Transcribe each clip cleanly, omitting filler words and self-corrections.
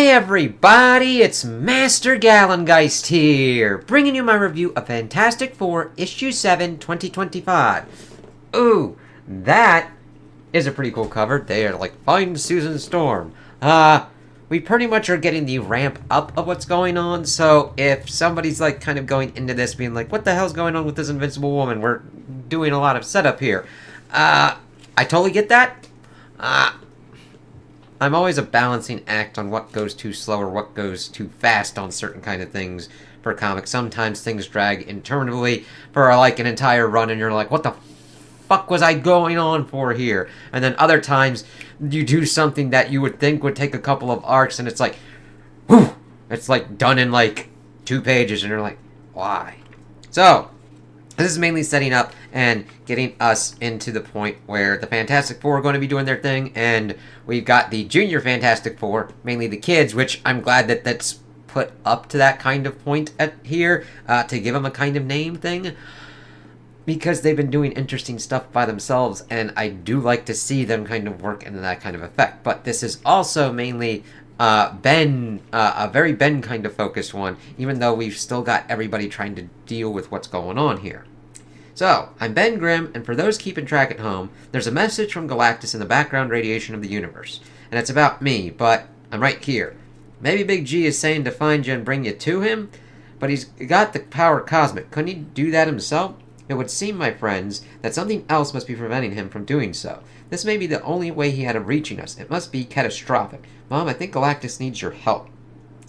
Hey everybody, it's Master Gallengeist here, bringing you my review of Fantastic Four, Issue 7, 2025. Ooh, that is a pretty cool cover. They are like, find Susan Storm. We pretty much are getting the ramp up of what's going on, so if somebody's like kind of going into this being like, what the hell's going on with this Invincible Woman? We're doing a lot of setup here. I totally get that. I'm always a balancing act on what goes too slow or what goes too fast on certain kind of things for comics. Sometimes things drag interminably for like an entire run and you're like, what the fuck was I going on for here? And then other times you do something that you would think would take a couple of arcs and it's like, whew, it's like done in like 2 pages and you're like, why? So, this is mainly setting up and getting us into the point where the Fantastic Four are going to be doing their thing, and we've got the Junior Fantastic Four, mainly the kids, which I'm glad that that's put up to that kind of point at here, to give them a kind of name thing, because they've been doing interesting stuff by themselves, and I do like to see them kind of work into that kind of effect. But this is also mainly Ben, a very Ben kind of focused one, even though we've still got everybody trying to deal with what's going on here. So, I'm Ben Grimm, and for those keeping track at home, there's a message from Galactus in the background radiation of the universe. And it's about me, but I'm right here. Maybe Big G is saying to find you and bring you to him, but he's got the power cosmic. Couldn't he do that himself? It would seem, my friends, that something else must be preventing him from doing so. This may be the only way he had of reaching us. It must be catastrophic. Mom, I think Galactus needs your help.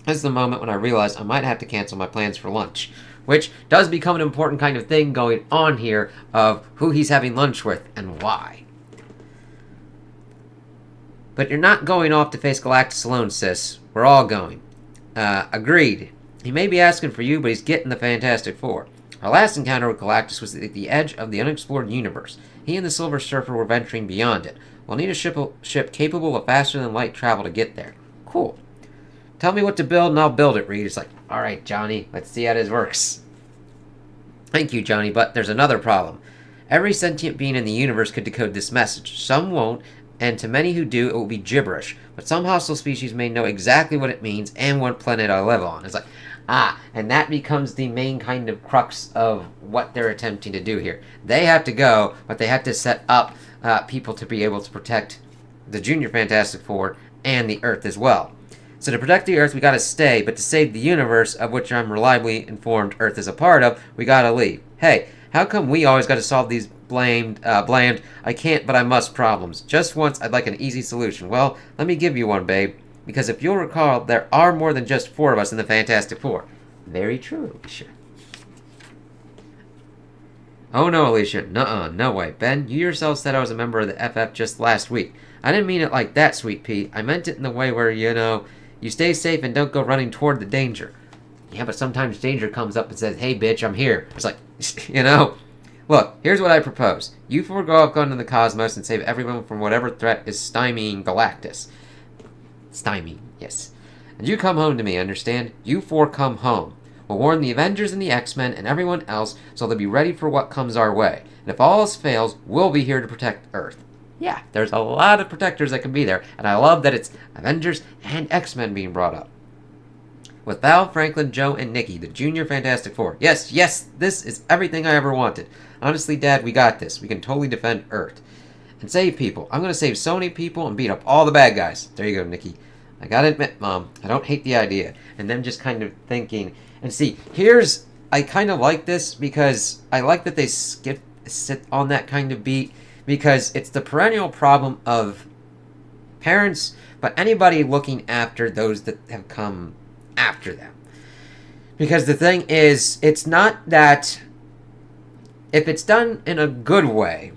This is the moment when I realized I might have to cancel my plans for lunch. Which does become an important kind of thing going on here of who he's having lunch with and why. But you're not going off to face Galactus alone, sis. We're all going. Agreed. He may be asking for you, but he's getting the Fantastic Four. Our last encounter with Galactus was at the edge of the unexplored universe. He and the Silver Surfer were venturing beyond it. We'll need a ship capable of faster-than-light travel to get there. Cool. Tell me what to build and I'll build it, Reed. It's like, alright, Johnny, let's see how this works. Thank you, Johnny, but there's another problem. Every sentient being in the universe could decode this message. Some won't, and to many who do, it will be gibberish. But some hostile species may know exactly what it means and what planet I live on. It's like, and that becomes the main kind of crux of what they're attempting to do here. They have to go, but they have to set up people to be able to protect the Junior Fantastic Four and the Earth as well. So to protect the Earth, we gotta stay, but to save the universe, of which I'm reliably informed Earth is a part of, we gotta leave. Hey, how come we always gotta solve these blamed, I can't but I must problems? Just once, I'd like an easy solution. Well, let me give you one, babe. Because if you'll recall, there are more than just 4 of us in the Fantastic Four. Very true, Alicia. Oh no, Alicia. Nuh-uh, no way. Ben, you yourself said I was a member of the FF just last week. I didn't mean it like that, Sweet Pea. I meant it in the way where, you stay safe and don't go running toward the danger. Yeah, but sometimes danger comes up and says, hey, bitch, I'm here. It's like, Look, here's what I propose. You 4 go off into the cosmos and save everyone from whatever threat is stymieing Galactus. Stymie, yes. And you come home to me, understand? You 4 come home. We'll warn the Avengers and the X-Men and everyone else so they'll be ready for what comes our way. And if all else fails, we'll be here to protect Earth. Yeah, there's a lot of protectors that can be there, and I love that it's Avengers and X-Men being brought up. With Val, Franklin, Joe, and Nikki, the Junior Fantastic Four. Yes, this is everything I ever wanted. Honestly, Dad, we got this. We can totally defend Earth. And save people. I'm going to save so many people and beat up all the bad guys. There you go, Nikki. I gotta admit, Mom, I don't hate the idea. And them just kind of thinking, and see, I kind of like this because I like that they sit on that kind of beat, because it's the perennial problem of parents, but anybody looking after those that have come after them. Because the thing is, it's not that, if it's done in a good way,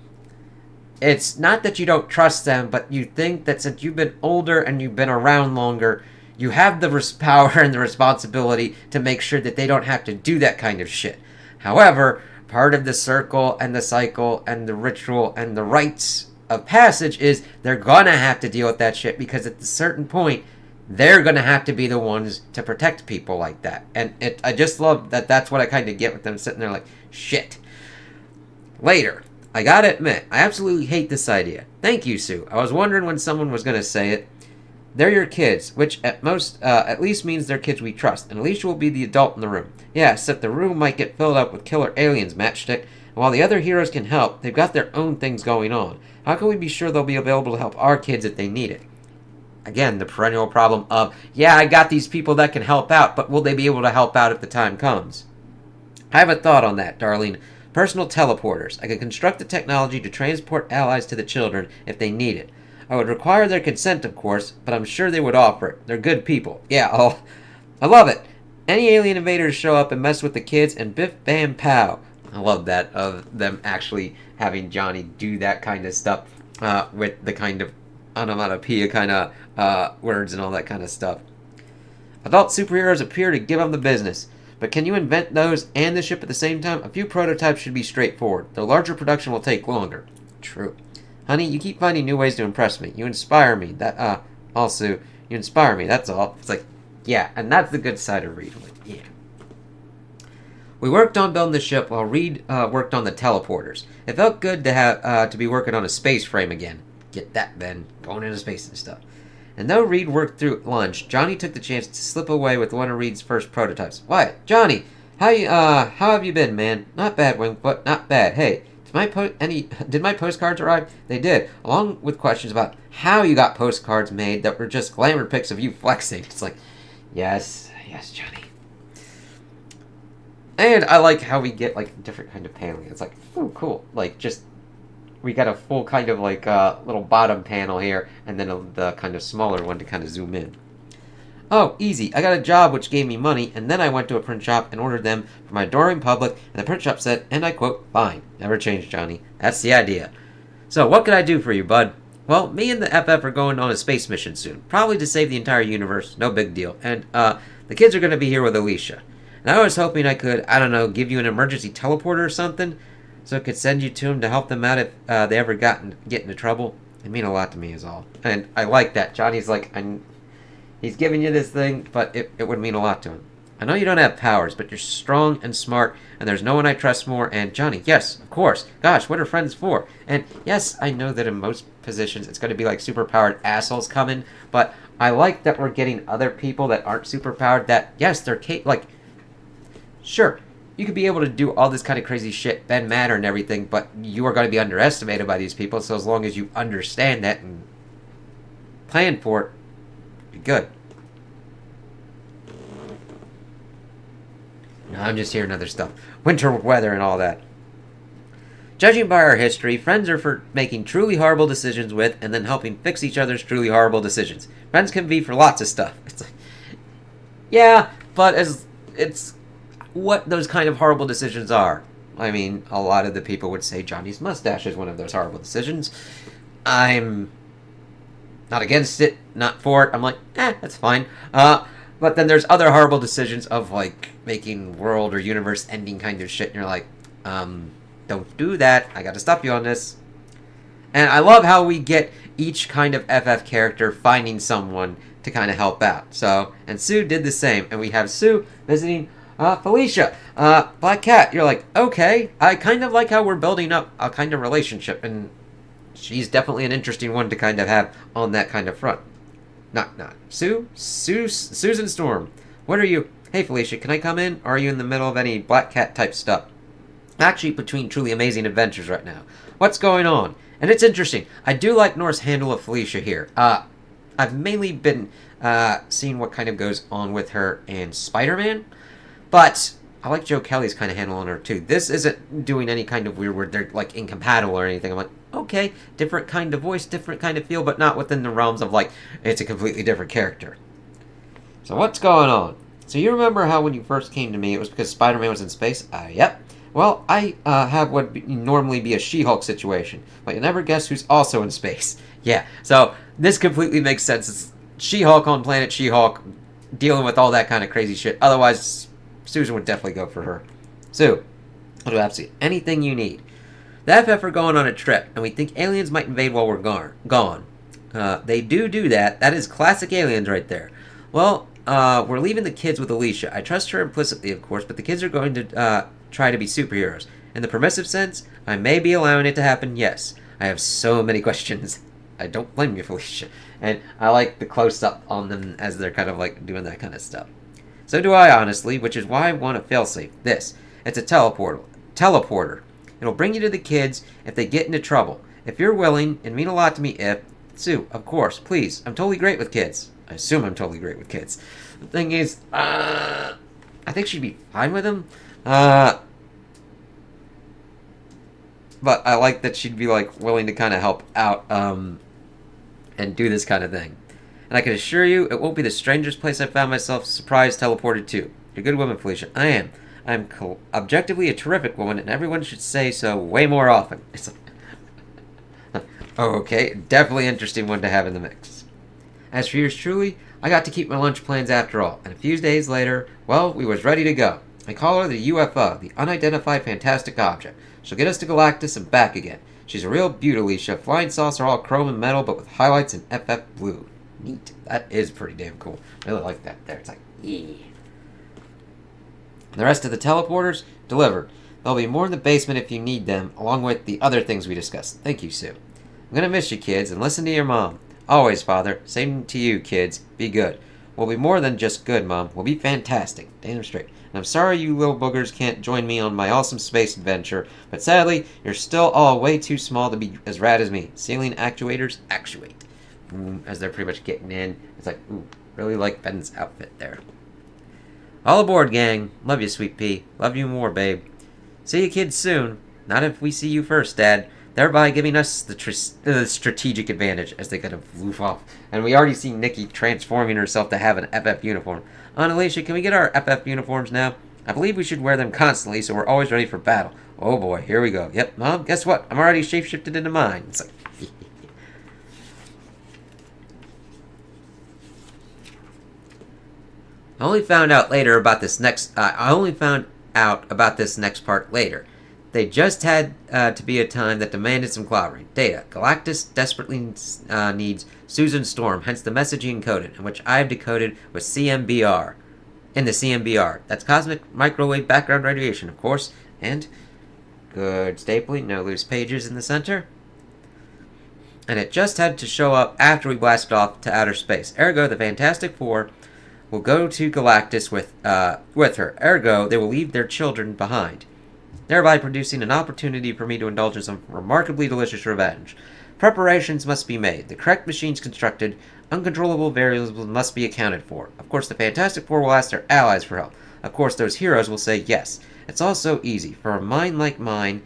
it's not that you don't trust them, but you think that since you've been older and you've been around longer, you have the power and the responsibility to make sure that they don't have to do that kind of shit. However, part of the circle and the cycle and the ritual and the rites of passage is they're gonna have to deal with that shit, because at a certain point, they're gonna have to be the ones to protect people like that. And I just love that that's what I kind of get with them sitting there like, shit. Later, I gotta admit, I absolutely hate this idea. Thank you, Sue. I was wondering when someone was gonna say it. They're your kids, which at least means they're kids we trust, and Alicia will be the adult in the room. Yeah, except the room might get filled up with killer aliens, Matchstick. And while the other heroes can help, they've got their own things going on. How can we be sure they'll be available to help our kids if they need it? Again, the perennial problem of, yeah, I got these people that can help out, but will they be able to help out if the time comes? I have a thought on that, darling. Personal teleporters. I could construct the technology to transport allies to the children if they need it. I would require their consent, of course, but I'm sure they would offer it. They're good people. Yeah, I love it. Any alien invaders show up and mess with the kids, and biff, bam, pow. I love that, of them actually having Johnny do that kind of stuff with the kind of onomatopoeia kind of words and all that kind of stuff. Adult superheroes appear to give them the business. But can you invent those and the ship at the same time? A few prototypes should be straightforward. The larger production will take longer. True. Honey, you keep finding new ways to impress me. You inspire me. Also, you inspire me, that's all. It's like, yeah, and that's the good side of Reed. Like, yeah. We worked on building the ship while Reed worked on the teleporters. It felt good to have to be working on a space frame again. Get that, Ben. Going into space and stuff. And though Reed worked through lunch, Johnny took the chance to slip away with one of Reed's first prototypes. Why, Johnny, how have you been, man? Not bad, Wingfoot, not bad. Hey, did my postcards arrive? They did, along with questions about how you got postcards made that were just glamour pics of you flexing. It's like, yes, Johnny. And I like how we get like different kind of paneling. It's like, oh, cool. Like just we got a full kind of like little bottom panel here, and then the kind of smaller one to kind of zoom in. Oh, easy. I got a job which gave me money, and then I went to a print shop and ordered them for my adoring public, and the print shop said, and I quote, fine. Never change, Johnny. That's the idea. So, what can I do for you, bud? Well, me and the FF are going on a space mission soon. Probably to save the entire universe. No big deal. And, the kids are going to be here with Alicia. And I was hoping I could, I don't know, give you an emergency teleporter or something, so I could send you to them to help them out if they ever get into trouble. It mean a lot to me is all. And I like that. Johnny's like, he's giving you this thing, but it would mean a lot to him. I know you don't have powers, but you're strong and smart, and there's no one I trust more. And Johnny, yes, of course. Gosh, what are friends for? And yes, I know that in most positions it's going to be like superpowered assholes coming, but I like that we're getting other people that aren't superpowered that, yes, they're like, sure, you could be able to do all this kind of crazy shit, bend matter and everything, but you are going to be underestimated by these people, so as long as you understand that and plan for it, be good. No, I'm just hearing other stuff. Winter weather and all that. Judging by our history, friends are for making truly horrible decisions with and then helping fix each other's truly horrible decisions. Friends can be for lots of stuff. It's like, yeah, but it's what those kind of horrible decisions are. I mean, a lot of the people would say Johnny's mustache is one of those horrible decisions. I'm not against it, not for it. I'm like, that's fine. But then there's other horrible decisions of, like, making world or universe-ending kind of shit, and you're like, don't do that. I gotta stop you on this. And I love how we get each kind of FF character finding someone to kind of help out. So, and Sue did the same, and we have Sue visiting Felicia. Black Cat, you're like, okay, I kind of like how we're building up a kind of relationship, and she's definitely an interesting one to kind of have on that kind of front. Not. Susan Storm. What are you? Hey, Felicia, can I come in? Or are you in the middle of any Black Cat type stuff? Actually, between truly amazing adventures right now. What's going on? And it's interesting. I do like Nor's handle of Felicia here. I've mainly been seeing what kind of goes on with her and Spider-Man. But I like Joe Kelly's kind of handle on her, too. This isn't doing any kind of weird where they're, like, incompatible or anything. I'm like, okay, different kind of voice, different kind of feel, but not within the realms of, like, it's a completely different character. So what's going on? So you remember how when you first came to me, it was because Spider-Man was in space? Yep. Well, I have what would normally be a She-Hulk situation, but you'll never guess who's also in space. Yeah, so this completely makes sense. It's She-Hulk on planet She-Hulk, dealing with all that kind of crazy shit. Otherwise, Susan would definitely go for her. Sue, I'll do absolutely anything you need. The FF are going on a trip, and we think aliens might invade while we're gone. They do that. That is classic aliens right there. Well, we're leaving the kids with Alicia. I trust her implicitly, of course, but the kids are going to try to be superheroes. In the permissive sense, I may be allowing it to happen, yes. I have so many questions. I don't blame you, Felicia. And I like the close up on them as they're kind of like doing that kind of stuff. So do I, honestly, which is why I want a failsafe. This. It's a teleporter. It'll bring you to the kids if they get into trouble. If you're willing, it'd mean a lot to me if... Sue, of course, please. I'm totally great with kids. I assume I'm totally great with kids. The thing is, I think she'd be fine with them. But I like that she'd be, like, willing to kind of help out, and do this kind of thing. And I can assure you, it won't be the strangest place I found myself surprised teleported to. You're a good woman, Felicia. I am. I'm objectively a terrific woman, and everyone should say so way more often. It's like, oh, okay, definitely interesting one to have in the mix. As for yours truly, I got to keep my lunch plans after all, and a few days later, well, we was ready to go. I call her the UFO, the Unidentified Fantastic Object. She'll get us to Galactus and back again. She's a real beauty, Alicia. Flying saucer all chrome and metal, but with highlights in FF blue. Neat. That is pretty damn cool. I really like that there. It's like, yeah. The rest of the teleporters, delivered. There'll be more in the basement if you need them, along with the other things we discussed. Thank you, Sue. I'm gonna miss you, kids, and listen to your mom. Always, Father. Same to you, kids. Be good. We'll be more than just good, Mom. We'll be fantastic. Damn straight. And I'm sorry you little boogers can't join me on my awesome space adventure, but sadly, you're still all way too small to be as rad as me. Ceiling actuators, actuate. As they're pretty much getting in. It's like, ooh, really like Ben's outfit there. All aboard, gang. Love you, Sweet Pea. Love you more, babe. See you kids soon. Not if we see you first, Dad. Thereby giving us the strategic advantage as they kind of loof off. And we already see Nikki transforming herself to have an FF uniform. Alicia, can we get our FF uniforms now? I believe we should wear them constantly so we're always ready for battle. Oh boy, here we go. Yep, Mom, guess what? I'm already shapeshifted into mine. It's like... I only found out about this next part later. They just had to be a time that demanded some clobbering. Data. Galactus desperately needs Susan Storm, hence the message he encoded, in which I've decoded with CMBR. In the CMBR. That's cosmic microwave background radiation, of course. And good stapling, no loose pages in the center. And it just had to show up after we blasted off to outer space. Ergo, the Fantastic Four will go to Galactus with her. Ergo, they will leave their children behind, thereby producing an opportunity for me to indulge in some remarkably delicious revenge. Preparations must be made, the correct machines constructed, uncontrollable variables must be accounted for. Of course, the Fantastic Four will ask their allies for help. Of course, those heroes will say yes. It's all so easy. For a mind like mine,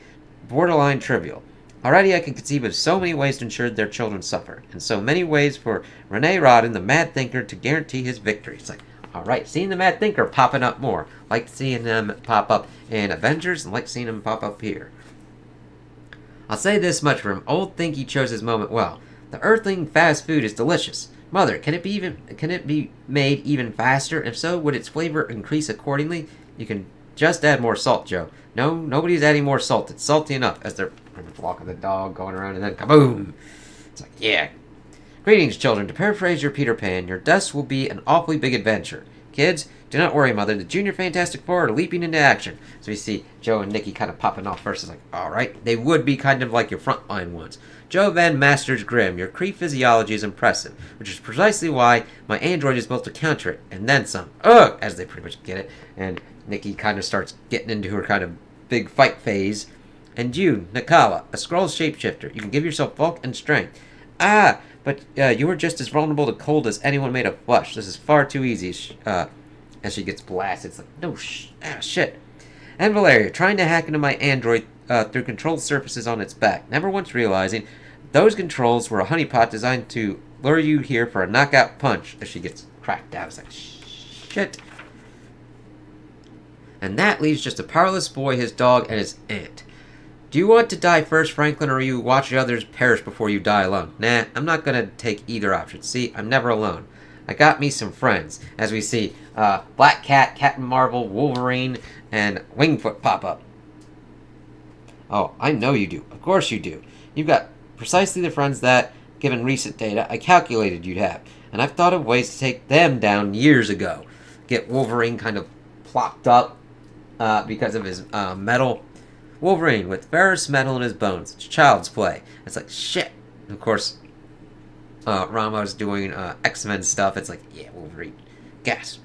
borderline trivial. Already I can conceive of so many ways to ensure their children suffer, and so many ways for Rene Rodden, the Mad Thinker, to guarantee his victory. It's like, alright, seeing the Mad Thinker popping up more. Like seeing them pop up in Avengers, and like seeing them pop up here. I'll say this much for him. Old think he chose his moment well. The Earthling fast food is delicious. Mother, can it be made even faster? If so, would its flavor increase accordingly? You can just add more salt, Joe. No, nobody's adding more salt. It's salty enough. As they're walking the dog, going around, and then kaboom! It's like, yeah. Greetings, children. To paraphrase your Peter Pan, your deaths will be an awfully big adventure. Kids, do not worry, Mother. The Junior Fantastic Four are leaping into action. So we see Joe and Nikki kind of popping off first. It's like, alright, they would be kind of like your frontline ones. Joe Van Masters Grimm, your Kree physiology is impressive, which is precisely why my android is built to counter it, and then some. Ugh! As they pretty much get it. And Nikki kind of starts getting into her kind of big fight phase. And you, Nakala, a Skrull shapeshifter. You can give yourself bulk and strength. Ah, but you are just as vulnerable to cold as anyone made of flesh. This is far too easy. As she gets blasted, it's like, no, shit. And Valeria, trying to hack into my android through controlled surfaces on its back, never once realizing those controls were a honeypot designed to lure you here for a knockout punch. As she gets cracked out, it's like, shit. And that leaves just a powerless boy, his dog, and his aunt. Do you want to die first, Franklin, or you watch others perish before you die alone? Nah, I'm not gonna take either option. See, I'm never alone. I got me some friends. As we see, Black Cat, Captain Marvel, Wolverine, and Wingfoot pop up. Oh, I know you do. Of course you do. You've got precisely the friends that, given recent data, I calculated you'd have. And I've thought of ways to take them down years ago. Get Wolverine kind of plopped up because of his metal. Wolverine with ferrous metal in his bones. It's child's play. It's like, shit. Of course, Ramo's doing X-Men stuff, it's like, yeah, Wolverine. Gasp.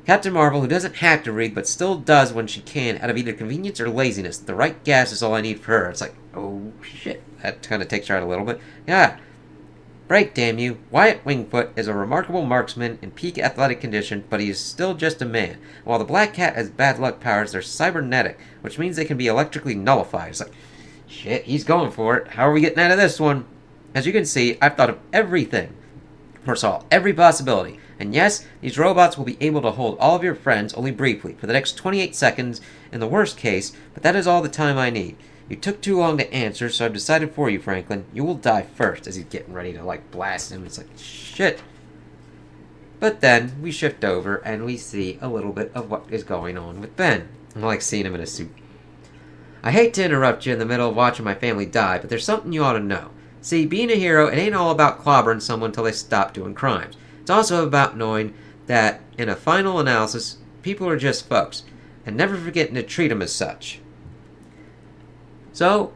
Captain Marvel, who doesn't have to read, but still does when she can, out of either convenience or laziness. The right gas is all I need for her. It's like, oh shit. That kind of takes her out a little bit. Yeah. Break, damn you. Wyatt Wingfoot is a remarkable marksman in peak athletic condition, but he is still just a man. While the Black Cat has bad luck powers, they're cybernetic, which means they can be electrically nullified. It's like, shit, he's going for it. How are we getting out of this one? As you can see, I've thought of everything. Foresaw every possibility. And yes, these robots will be able to hold all of your friends only briefly, for the next 28 seconds in the worst case, but that is all the time I need. You took too long to answer, so I've decided for you, Franklin. You will die first, as he's getting ready to, like, blast him. It's like, shit. But then, we shift over, and we see a little bit of what is going on with Ben. I like seeing him in a suit. I hate to interrupt you in the middle of watching my family die, but there's something you ought to know. See, being a hero, it ain't all about clobbering someone until they stop doing crimes. It's also about knowing that, in a final analysis, people are just folks, and never forgetting to treat them as such. So,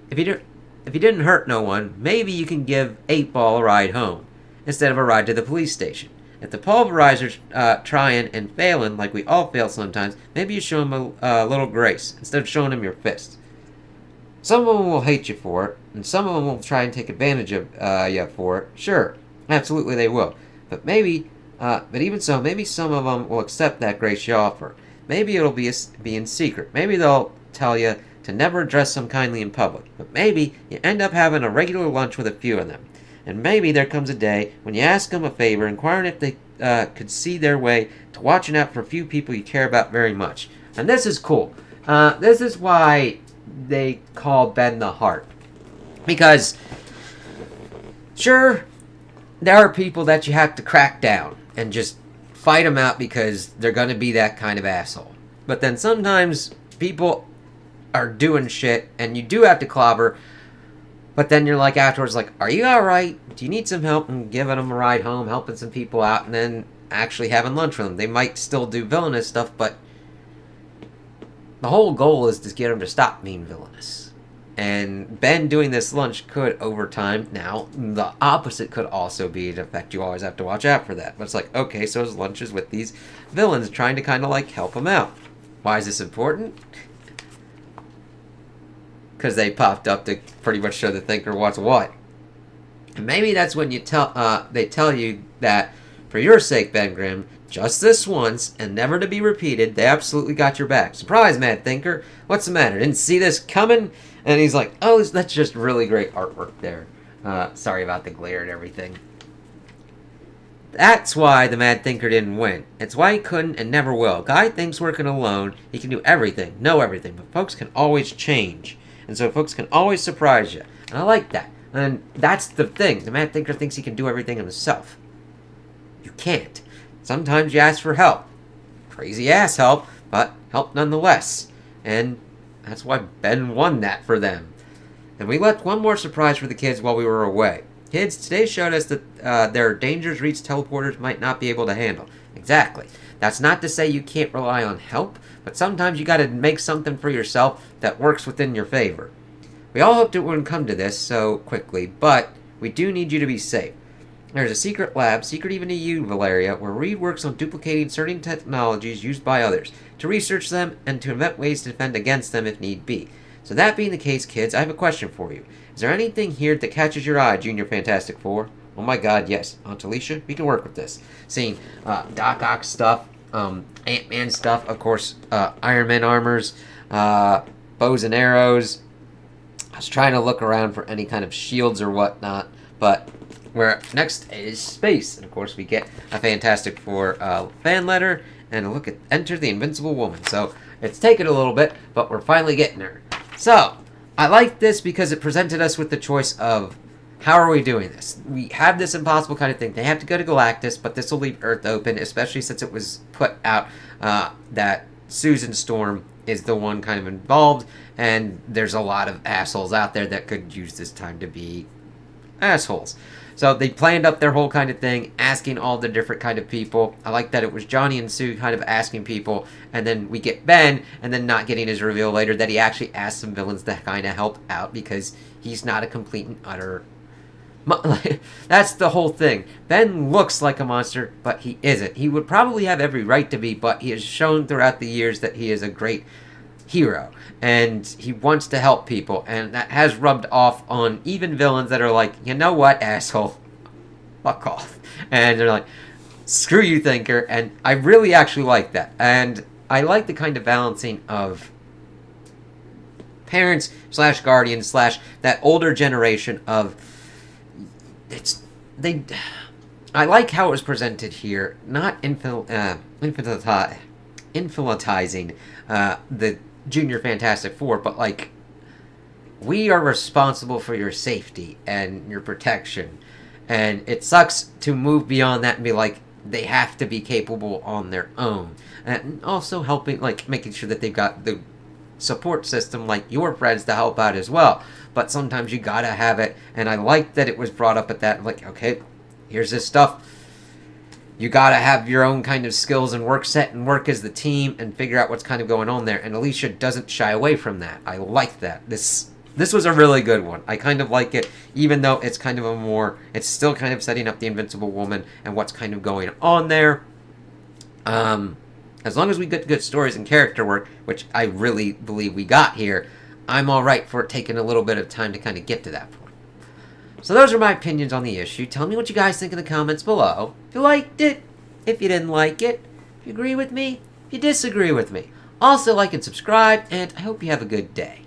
if you didn't hurt no one, maybe you can give 8-Ball a ride home, instead of a ride to the police station. If the pulverizer's trying and failing, like we all fail sometimes, maybe you show him a little grace, instead of showing him your fist. Some of them will hate you for it, and some of them will try and take advantage of you for it. Sure, absolutely they will. But even so, maybe some of them will accept that grace you offer. Maybe it'll be in secret. Maybe they'll tell you to never address them kindly in public. But maybe you end up having a regular lunch with a few of them. And maybe there comes a day when you ask them a favor, inquiring if they could see their way to watching out for a few people you care about very much. And this is cool. This is why they call Ben the Heart. Because, sure, there are people that you have to crack down and just fight them out because they're going to be that kind of asshole. But then sometimes people are doing shit and you do have to clobber, but then you're like afterwards like, are you alright? Do you need some help? And giving them a ride home, helping some people out, and then actually having lunch with them. They might still do villainous stuff, but the whole goal is to get them to stop being villainous. And Ben doing this lunch could, over time, now, the opposite could also be an effect. You always have to watch out for that. But it's like, okay, so his lunch is with these villains, trying to kind of, like, help him out. Why is this important? Because they popped up to pretty much show the thinker what's what. And maybe that's when they tell you that, for your sake, Ben Grimm, just this once, and never to be repeated, they absolutely got your back. Surprise, Mad Thinker. What's the matter? Didn't see this coming? And he's like, oh, that's just really great artwork there. Sorry about the glare and everything. That's why the Mad Thinker didn't win. It's why he couldn't and never will. Guy thinks working alone, he can do everything, know everything, but folks can always change. And so folks can always surprise you. And I like that. And that's the thing. The Mad Thinker thinks he can do everything himself. You can't. Sometimes you ask for help. Crazy ass help, but help nonetheless. And that's why Ben won that for them. And we left one more surprise for the kids while we were away. Kids, today showed us that there are dangers Reach teleporters might not be able to handle. Exactly. That's not to say you can't rely on help, but sometimes you gotta make something for yourself that works within your favor. We all hoped it wouldn't come to this so quickly, but we do need you to be safe. There's a secret lab, secret even to you, Valeria, where Reed works on duplicating certain technologies used by others, to research them and to invent ways to defend against them if need be. So that being the case, kids, I have a question for you. Is there anything here that catches your eye, Junior Fantastic Four? Oh my god, yes. Aunt Alicia, we can work with this. Seeing Doc Ock stuff, Ant-Man stuff, of course, Iron Man armors, bows and arrows. I was trying to look around for any kind of shields or whatnot, but where next is space. And of course we get a Fantastic Four fan letter and a look at Enter the Invincible Woman. So it's taken a little bit, but we're finally getting her. So I like this because it presented us with the choice of how are we doing this? We have this impossible kind of thing. They have to go to Galactus, but this will leave Earth open, especially since it was put out that Susan Storm is the one kind of involved, and there's a lot of assholes out there that could use this time to be assholes. So they planned up their whole kind of thing, asking all the different kind of people. I like that it was Johnny and Sue kind of asking people, and then we get Ben, and then not getting his reveal later that he actually asked some villains to kind of help out because he's not a complete and utter That's the whole thing. Ben looks like a monster, but he isn't. He would probably have every right to be, but he has shown throughout the years that he is a great hero. And he wants to help people, and that has rubbed off on even villains that are like, you know what, asshole? Fuck off. And they're like, screw you, Thinker. And I really actually like that. And I like the kind of balancing of parents slash guardians slash that older generation of I like how it was presented here, not infantilizing the Junior Fantastic Four, but like, we are responsible for your safety and your protection, and it sucks to move beyond that and be like, they have to be capable on their own, and also helping, like, making sure that they've got the support system like your friends to help out as well. But sometimes you gotta have it, and I like that it was brought up at that, like, okay, here's this stuff, you gotta have your own kind of skills and work set and work as the team and figure out what's kind of going on there, and Alicia doesn't shy away from that. I like that. This was a really good one. I kind of like it, even though it's kind of a more, it's still kind of setting up the Invincible Woman and what's kind of going on there. As long as we get good stories and character work, which I really believe we got here, I'm alright for it taking a little bit of time to kind of get to that point. So those are my opinions on the issue. Tell me what you guys think in the comments below. If you liked it, if you didn't like it, if you agree with me, if you disagree with me. Also, like and subscribe, and I hope you have a good day.